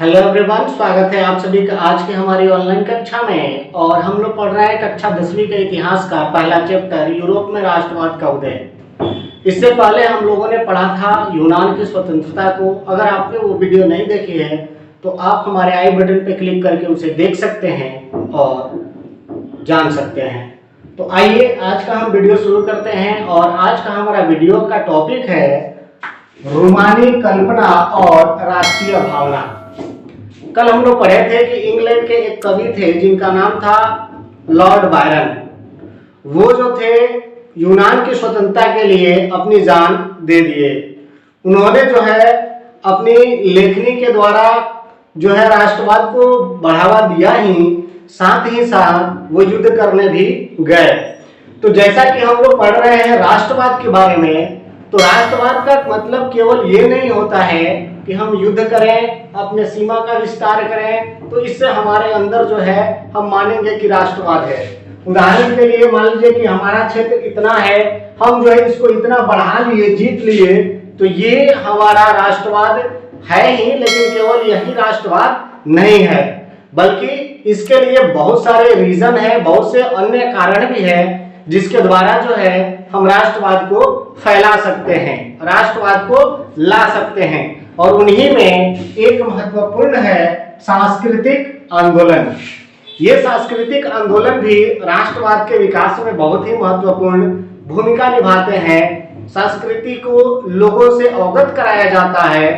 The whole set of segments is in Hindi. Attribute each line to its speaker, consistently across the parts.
Speaker 1: हेलो एवरीवन, स्वागत है आप सभी का आज की हमारी ऑनलाइन कक्षा में। और हम लोग पढ़ रहे हैं कक्षा 10वीं के इतिहास का पहला चैप्टर यूरोप में राष्ट्रवाद का उदय। इससे पहले हम लोगों ने पढ़ा था यूनान की स्वतंत्रता को। अगर आपने वो वीडियो नहीं देखी है तो आप हमारे आई बटन पर क्लिक करके उसे देख सकते हैं और जान सकते हैं। तो आइए आज का हम वीडियो शुरू करते हैं। और आज का हमारा वीडियो का टॉपिक है रूमानी कल्पना और राष्ट्रीय भावना। कल हम लोग पढ़े थे कि इंग्लैंड के एक कवि थे जिनका नाम था लॉर्ड बायरन। वो जो थे यूनान की स्वतंत्रता के लिए अपनी जान दे दिए। उन्होंने जो है अपनी लेखनी के द्वारा जो है राष्ट्रवाद को बढ़ावा दिया ही साथ वो युद्ध करने भी गए। तो जैसा कि हम लोग पढ़ रहे हैं राष्ट्रवाद के बारे में, तो राष्ट्रवाद का मतलब केवल ये नहीं होता है कि हम युद्ध करें, अपने सीमा का विस्तार करें, तो इससे हमारे अंदर जो है हम मानेंगे कि राष्ट्रवाद है। उदाहरण के लिए मान लीजिए कि हमारा क्षेत्र इतना है, हम जो है इसको इतना बढ़ा लिए, जीत लिए, तो ये हमारा राष्ट्रवाद है ही। लेकिन केवल यही राष्ट्रवाद नहीं है, बल्कि इसके लिए बहुत सारे रीजन है, बहुत से अन्य कारण भी है जिसके द्वारा जो है हम राष्ट्रवाद को फैला सकते हैं, राष्ट्रवाद को ला सकते हैं। और उन्हीं में एक महत्वपूर्ण है सांस्कृतिक आंदोलन। ये सांस्कृतिक आंदोलन भी राष्ट्रवाद के विकास में बहुत ही महत्वपूर्ण भूमिका निभाते हैं। संस्कृति को लोगों से अवगत कराया जाता है,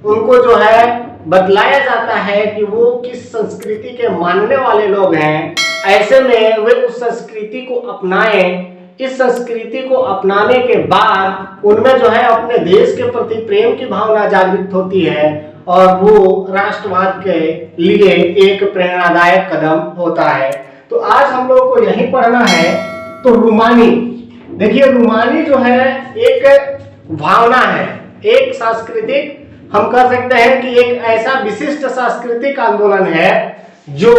Speaker 1: उनको जो है बतलाया जाता है कि वो किस संस्कृति के मानने वाले लोग हैं। ऐसे में वे उस संस्कृति को अपनाएं। इस संस्कृति को अपनाने के बाद उनमें जो है अपने देश के प्रति प्रेम की भावना जागृत होती है और वो राष्ट्रवाद के लिए एक प्रेरणादायक कदम होता है। तो आज हम लोगों को यही पढ़ना है। तो रूमानी, देखिए रूमानी जो है एक भावना है, एक सांस्कृतिक, हम कह सकते हैं कि एक ऐसा विशिष्ट सांस्कृतिक आंदोलन है जो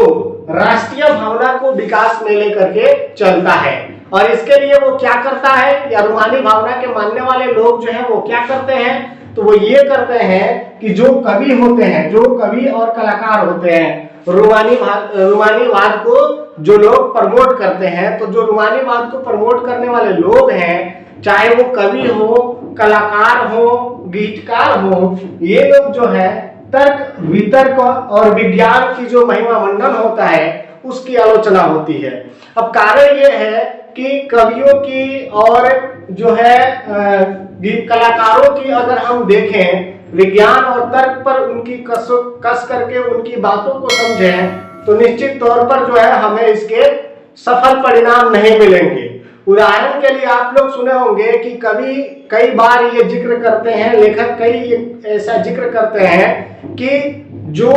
Speaker 1: राष्ट्रीय भावना को विकास में लेकर के चलता है। और इसके लिए वो क्या करता है, या रूमानी भावना के मानने वाले लोग जो है वो क्या करते हैं, तो वो ये करते हैं कि जो कवि होते हैं, जो कवि और कलाकार होते हैं, रूमानीवाद को जो लोग प्रमोट करते हैं, तो जो रूमानीवाद को प्रमोट करने वाले लोग हैं, चाहे वो कवि हो, कलाकार हो, गीतकार हो, ये लोग जो है तर्क वितर्क और विज्ञान की जो महिमा मंडन होता है उसकी आलोचना होती है। अब कारण ये है कि कवियों की और जो है कलाकारों की अगर हम देखें, विज्ञान और तर्क पर उनकी कस करके उनकी बातों को समझें, तो निश्चित तौर पर जो है हमें इसके सफल परिणाम नहीं मिलेंगे। उदाहरण के लिए आप लोग सुने होंगे कि कवि कई बार ये जिक्र करते हैं, लेखक कई ऐसा जिक्र करते हैं कि जो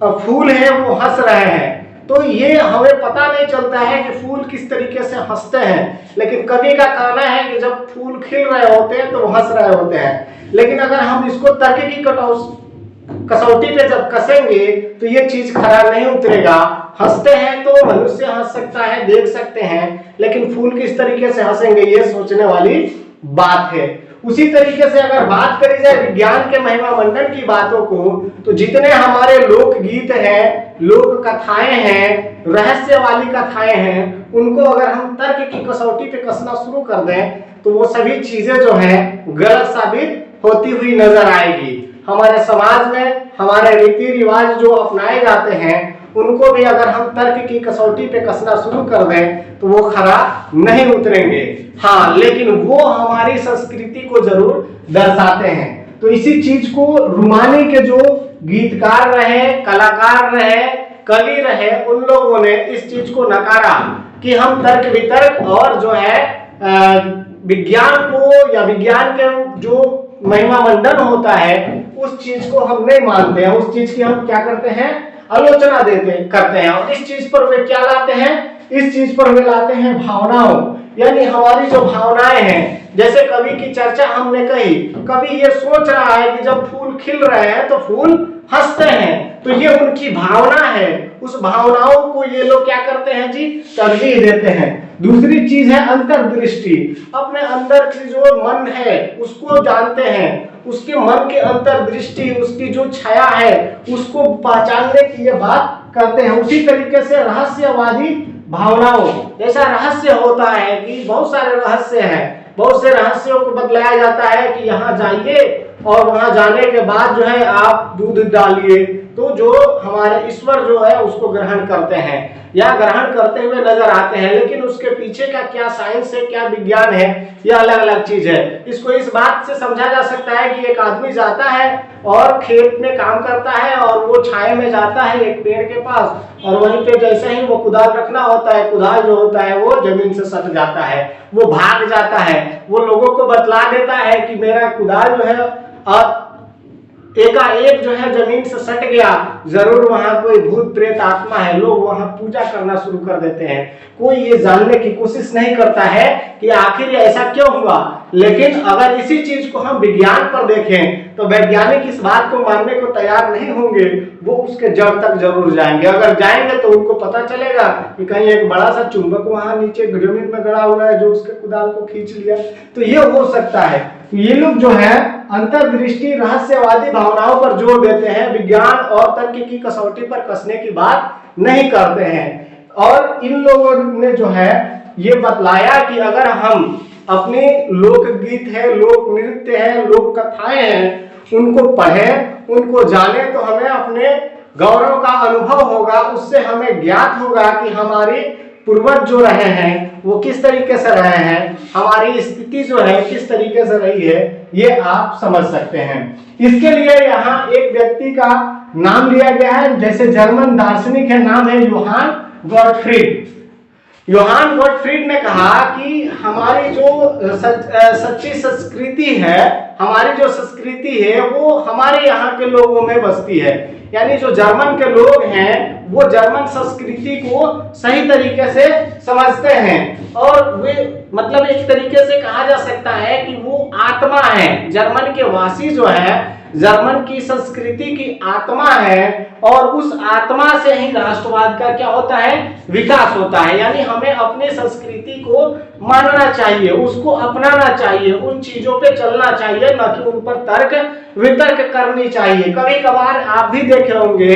Speaker 1: फूल है वो हंस रहे हैं। तो ये हमें पता नहीं चलता है कि फूल किस तरीके से हंसते हैं, लेकिन कवि का कहना है कि जब फूल खिल रहे होते हैं तो वो हंस रहे होते हैं। लेकिन अगर हम इसको तर्क की कसौटी पे जब कसेंगे तो ये चीज खरा नहीं उतरेगा। हंसते हैं तो मनुष्य हंस सकता है, देख सकते हैं, लेकिन फूल किस तरीके से हंसेंगे ये सोचने वाली बात है। उसी तरीके से अगर बात करी जाए विज्ञान के महिमा मंडन की बातों को, तो जितने हमारे लोकगीत हैं, लोक कथाएं हैं, रहस्य वाली कथाएं हैं, उनको अगर हम तर्क की कसौटी पे कसना शुरू कर दें तो वो सभी चीजें जो है गलत साबित होती हुई नजर आएगी। हमारे समाज में हमारे रीति रिवाज जो अपनाए जाते हैं उनको भी अगर हम तर्क की कसौटी पे कसना शुरू कर दें तो वो खरा नहीं उतरेंगे। हाँ, लेकिन वो हमारी संस्कृति को जरूर दर्शाते हैं। तो इसी चीज को रूमानी के जो गीतकार रहे, कलाकार रहे, कवि रहे, उन लोगों ने इस चीज को नकारा कि हम तर्क वितर्क और जो है विज्ञान को या विज्ञान के जो महिमा मंडन होता है उस चीज को हम नहीं मानते हैं। उस चीज की हम क्या करते हैं, आलोचना करते हैं। और इस चीज पर वे क्या लाते हैं, इस चीज पर वे लाते हैं भावनाओं, यानी हमारी जो भावनाएं हैं, जैसे कवि की चर्चा हमने कही, कवि ये सोच रहा है कि जब फूल खिल रहे हैं तो फूल हंसते हैं, तो ये उनकी भावना है, उस भावनाओं को ये लोग क्या करते हैं जी, तरजीह देते हैं। दूसरी चीज है अंतर्दृष्टि, अपने अंदर की जो मन है उसको जानते हैं, उसके मन के अंतर्दृष्टि, उसकी जो छाया है उसको पहचानने की ये बात करते हैं। उसी तरीके से रहस्यवादी भावनाओं, जैसा रहस्य होता है कि बहुत सारे रहस्य हैं, बहुत से रहस्यों को बतलाया जाता है कि यहाँ जाइए और वहां जाने के बाद जो है आप दूध डालिए, तो जो हमारे ईश्वर जो है उसको ग्रहण करते हैं या ग्रहण करते हुए नजर आते हैं, लेकिन उसके पीछे का क्या साइंस है, क्या विज्ञान है, यह अलग अलग चीज है। इसको इस बात से समझा जा सकता है कि एक आदमी जाता है और खेत में काम करता है और वो छाए में जाता है एक पेड़ के पास, और वहीं पे जैसे ही वो कुदाल रखना होता है, कुदाल जो होता है वो जमीन से सट जाता है, वो भाग जाता है, वो लोगों को बतला देता है कि मेरा कुदाल जो है एकाएक जो है जमीन से सट गया, जरूर वहां कोई भूत प्रेत आत्मा है। लोग वहां पूजा करना शुरू कर देते हैं, कोई ये जानने की कोशिश नहीं करता है कि आखिर ऐसा क्यों हुआ। लेकिन अगर इसी चीज को हम विज्ञान पर देखें तो वैज्ञानिक इस बात को मानने को तैयार नहीं होंगे, वो उसके जड़ तक जरूर जाएंगे। अगर जाएंगे तो उनको पता चलेगा कि कहीं एक बड़ा सा चुंबक वहां नीचे जमीन में गड़ा हुआ है जो उसके कुदाल को खींच लिया, तो ये हो सकता है। ये लोग जो है अंतर्दृष्टि, रहस्यवादी भावनाओं पर जोर देते हैं, विज्ञान और तर्क की कसौटी पर कसने की बात नहीं करते हैं। और इन लोगों ने जो है ये बतलाया कि अगर हम अपने लोकगीत है, लोक नृत्य है, लोक कथाएं हैं, उनको पढ़ें, उनको जाने तो हमें अपने गौरव का अनुभव होगा, उससे हमें ज्ञात होगा कि हमारी पूर्वज जो रहे हैं वो किस तरीके से रहे हैं, हमारी स्थिति जो है किस तरीके से रही है, ये आप समझ सकते हैं। इसके लिए यहाँ एक व्यक्ति का नाम लिया गया है, जैसे जर्मन दार्शनिक है, नाम है योहान गॉटफ्रीड। योहान गॉटफ्रीड ने कहा कि हमारी जो सच्ची संस्कृति है, हमारी जो संस्कृति है वो हमारे यहाँ के लोगों में बसती है, यानी जो जर्मन के लोग हैं वो जर्मन संस्कृति को सही तरीके से समझते हैं, और वे मतलब एक तरीके से कहा जा सकता है कि वो आत्मा है, जर्मन के वासी जो है जर्मन की संस्कृति की आत्मा है, और उस आत्मा से ही राष्ट्रवाद का क्या होता है, विकास होता है। यानी हमें अपने संस्कृति को मानना चाहिए, उसको अपनाना चाहिए, उन चीजों पे चलना चाहिए, न कि उन पर तर्क वितर्क करनी चाहिए। कभी कभार आप भी देखे होंगे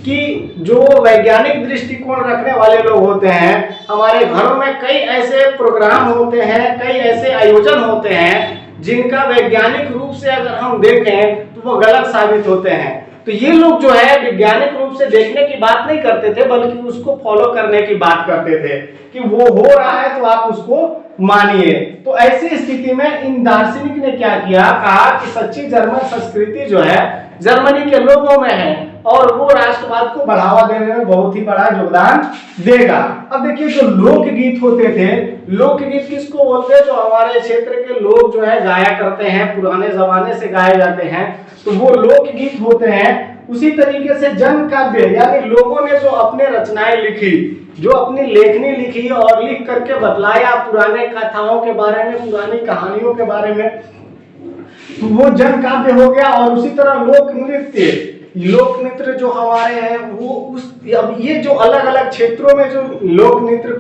Speaker 1: कि जो वैज्ञानिक दृष्टिकोण रखने वाले लोग होते हैं, हमारे घरों में कई ऐसे प्रोग्राम होते हैं, कई ऐसे आयोजन होते हैं जिनका वैज्ञानिक रूप से अगर हम देखें तो वो गलत साबित होते हैं। तो ये लोग जो है वैज्ञानिक रूप से देखने की बात नहीं करते थे, बल्कि उसको फॉलो करने की बात करते थे कि वो हो रहा है तो आप उसको मानिए। तो ऐसी स्थिति में इन दार्शनिक ने क्या किया, कहा कि सच्ची जर्मन संस्कृति जो है जर्मनी के लोगों में है और वो राष्ट्रवाद को बढ़ावा देने में बहुत ही बड़ा योगदान देगा। अब देखिए जो लोकगीत होते थे, लोकगीत किसको बोलते हैं, जो हमारे क्षेत्र के लोग जो है गाया करते हैं, पुराने जमाने से गाए जाते हैं, तो वो लोकगीत होते हैं। उसी तरीके से जन काव्य, यानी लोगों ने जो अपने रचनाएं लिखी, जो अपनी लेखनी लिखी और लिख करके बतलाया पुराने कथाओं के बारे में, पुरानी कहानियों के बारे में, तो वो जन काव्य हो गया। और उसी तरह लोक नृत्य, लोक नृत्य जो हमारे हैं वो उस, अब ये जो अलग अलग क्षेत्रों में जो लोक नृत्य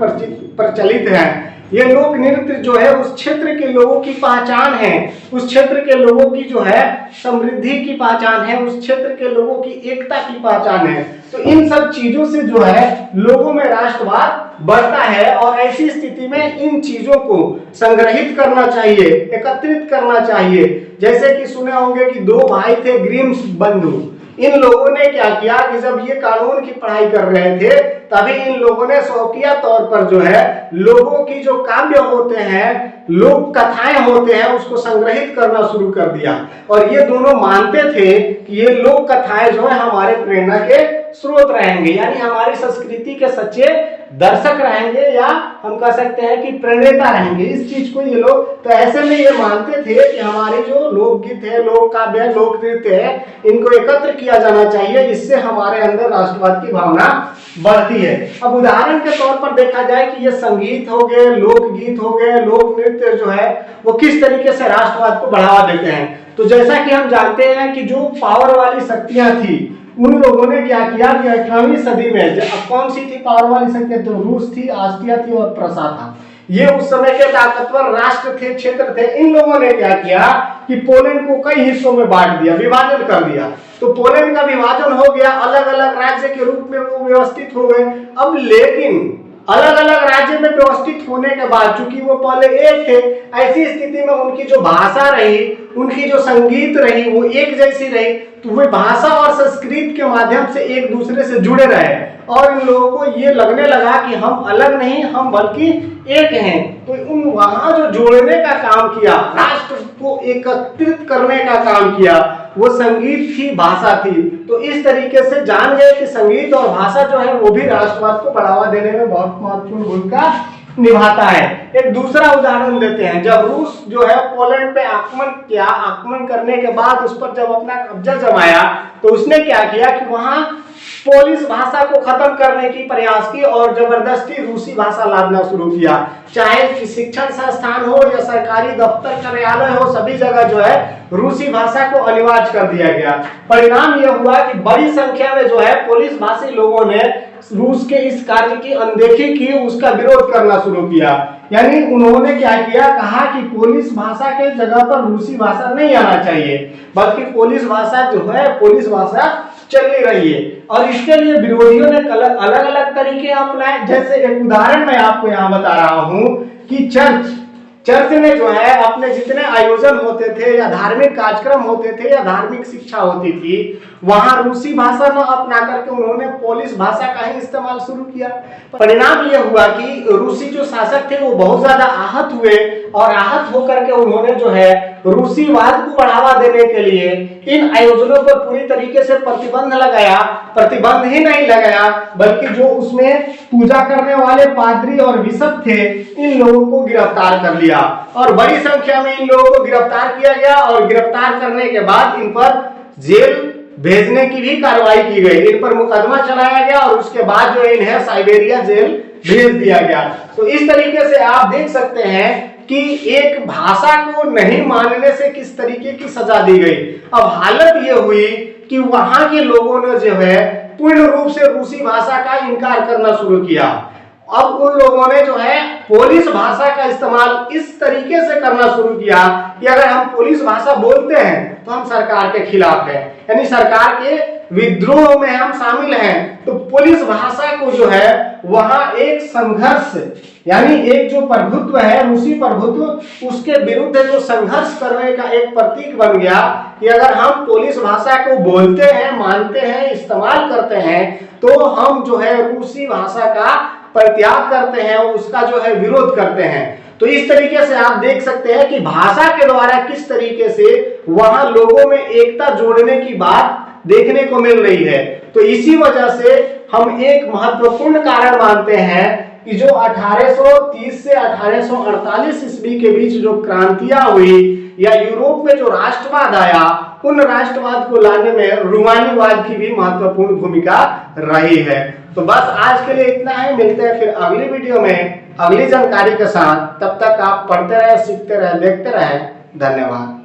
Speaker 1: प्रचलित है, ये लोक नृत्य जो है उस क्षेत्र के लोगों की पहचान है, उस क्षेत्र के लोगों की जो है समृद्धि की पहचान है, उस क्षेत्र के लोगों की एकता की पहचान है। तो इन सब चीजों से जो है लोगों में राष्ट्रवाद बढ़ता है, और ऐसी स्थिति में इन चीजों को संग्रहित करना चाहिए, एकत्रित करना चाहिए। जैसे कि सुने होंगे कि दो भाई थे ग्रीम्स बंधु, इन लोगों ने क्या किया कि जब ये कानून की पढ़ाई कर रहे थे तभी इन लोगों ने शौकिया तौर पर जो है लोगों की जो काव्य होते हैं, लोक कथाएं होते हैं, उसको संग्रहित करना शुरू कर दिया। और ये दोनों मानते थे कि ये लोक कथाएं जो है हमारे प्रेरणा के स्रोत रहेंगे, यानी हमारी संस्कृति के सच्चे दर्शक रहेंगे, या हम कह सकते हैं कि प्रणेता रहेंगे इस चीज को ये लोग। तो ऐसे में ये मानते थे कि हमारे जो लोकगीत है, लोक काव्य है, लोक नृत्य है, इनको एकत्र किया जाना चाहिए, इससे हमारे अंदर राष्ट्रवाद की भावना बढ़ती है। अब उदाहरण के तौर पर देखा जाए कि ये संगीत हो गए, लोकगीत हो गए, लोक नृत्य जो है वो किस तरीके से राष्ट्रवाद को बढ़ावा देते हैं। तो जैसा कि हम जानते हैं कि जो पावर वाली शक्तियां थी, उन लोगों ने क्या किया कि 18वीं सदी में अब कौन सी थी पावर वाली शक्तियां, तो रूस थी, ऑस्ट्रिया थी और प्रसा था। ये उस समय के ताकतवर राष्ट्र थे, क्षेत्र थे। इन लोगों ने क्या किया कि पोलैंड को कई हिस्सों में बांट दिया, विभाजन कर दिया। तो पोलैंड का विभाजन हो गया, अलग अलग राज्य के रूप में वो व्यवस्थित हो गए। अब लेकिन अलग अलग राज्य में व्यवस्थित होने के बाद, चूंकि वो पहले एक थे, ऐसी स्थिति में उनकी जो भाषा रही, उनकी जो संगीत रही, वो एक जैसी रही। तो वो भाषा और संस्कृत के माध्यम से एक दूसरे से जुड़े रहे और इन लोगों को ये लगने लगा कि हम अलग नहीं, हम बल्कि एक हैं। तो उन वहां जो जोड़ने का काम किया, राष्ट्र को एकत्रित करने का काम किया, वो संगीत थी, भाषा थी। तो इस तरीके से जान गए कि संगीत और भाषा जो है वो भी राष्ट्रवाद को बढ़ावा देने में बहुत महत्वपूर्ण भूमिका निभाता है। एक दूसरा उदाहरण देते हैं। जब रूस जो है पोलैंड पे आक्रमण किया, आक्रमण करने के बाद उस पर जब अपना कब्जा जमाया, तो उसने क्या किया कि वहां पोलिश भाषा को खत्म करने की प्रयास की और जबरदस्ती रूसी भाषा लादना शुरू किया। चाहे शिक्षण संस्थान हो या सरकारी दफ्तर कार्यालय हो, सभी जगह जो है रूसी भाषा को अनिवार्य कर दिया गया। परिणाम यह हुआ कि बड़ी संख्या में जो है पोलिश भाषी लोगों ने रूस के इस कार्य की अनदेखी की, उसका विरोध करना शुरू किया। यानी उन्होंने क्या किया, कहा कि पोलिश भाषा के जगह पर रूसी भाषा नहीं आना चाहिए, बल्कि पोलिश भाषा जो है पोलिश भाषा चलनी रही है। और इसके लिए विरोधियों ने अलग अलग तरीके अपनाए। जैसे एक उदाहरण मैं आपको यहाँ बता रहा हूँ कि चर्च में जो है अपने जितने आयोजन होते थे या धार्मिक कार्यक्रम होते थे या धार्मिक शिक्षा होती थी, वहां रूसी भाषा न अपना करके उन्होंने पोलिश भाषा का ही इस्तेमाल शुरू किया। परिणाम यह हुआ कि रूसी जो शासक थे वो बहुत ज्यादा आहत हुए और आहत होकर के उन्होंने जो है रूसीवाद को बढ़ावा देने के लिए इन आयोजनों पर पूरी तरीके से प्रतिबंध लगाया। प्रतिबंध ही नहीं लगाया, बल्कि जो उसमें पूजा करने वाले पादरी और बिशप थे, इन लोगों को गिरफ्तार कर लिया और बड़ी संख्या में इन लोगों को गिरफ्तार किया गया। और गिरफ्तार करने के बाद इन पर जेल भेजने की भी कार्रवाई की गई, इन पर मुकदमा चलाया गया और उसके बाद जो इन्हें साइबेरिया जेल भेज दिया गया। तो इस तरीके से आप देख सकते हैं कि एक भाषा को नहीं मानने से किस तरीके की सजा दी गई। अब हालत ये हुई कि वहां के लोगों ने जो है पूर्ण रूप से रूसी भाषा का इनकार करना शुरू किया। अब उन लोगों ने जो है पोलिश भाषा का इस्तेमाल इस तरीके से करना शुरू किया कि अगर हम पोलिश भाषा बोलते हैं तो हम सरकार के खिलाफ हैं, यानी सरकार के विद्रोह में हम शामिल हैं। तो पोलिश भाषा को जो है वहां एक संघर्ष, यानी एक जो प्रभुत्व है रूसी प्रभुत्व, उसके विरुद्ध जो संघर्ष करने का एक प्रतीक बन गया कि अगर हम पोलिश भाषा को बोलते हैं, मानते हैं, इस्तेमाल करते हैं, तो हम जो है रूसी भाषा का परित्याग करते हैं, उसका जो है विरोध करते हैं। तो इस तरीके से आप देख सकते हैं कि भाषा के द्वारा किस तरीके से वहां लोगों में एकता जोड़ने की बात देखने को मिल रही है। तो इसी वजह से हम एक महत्वपूर्ण कारण मानते हैं कि जो 1830 से 1848 ईस्वी के बीच जो क्रांतियां हुई या यूरोप में जो राष्ट्रवाद आया, उन राष्ट्रवाद को लाने में रूमानीवाद की भी महत्वपूर्ण भूमिका रही है। तो बस आज के लिए इतना है, मिलते हैं फिर अगली वीडियो में अगली जानकारी के साथ। तब तक आप पढ़ते रहे, सीखते रहे, देखते रहे। धन्यवाद।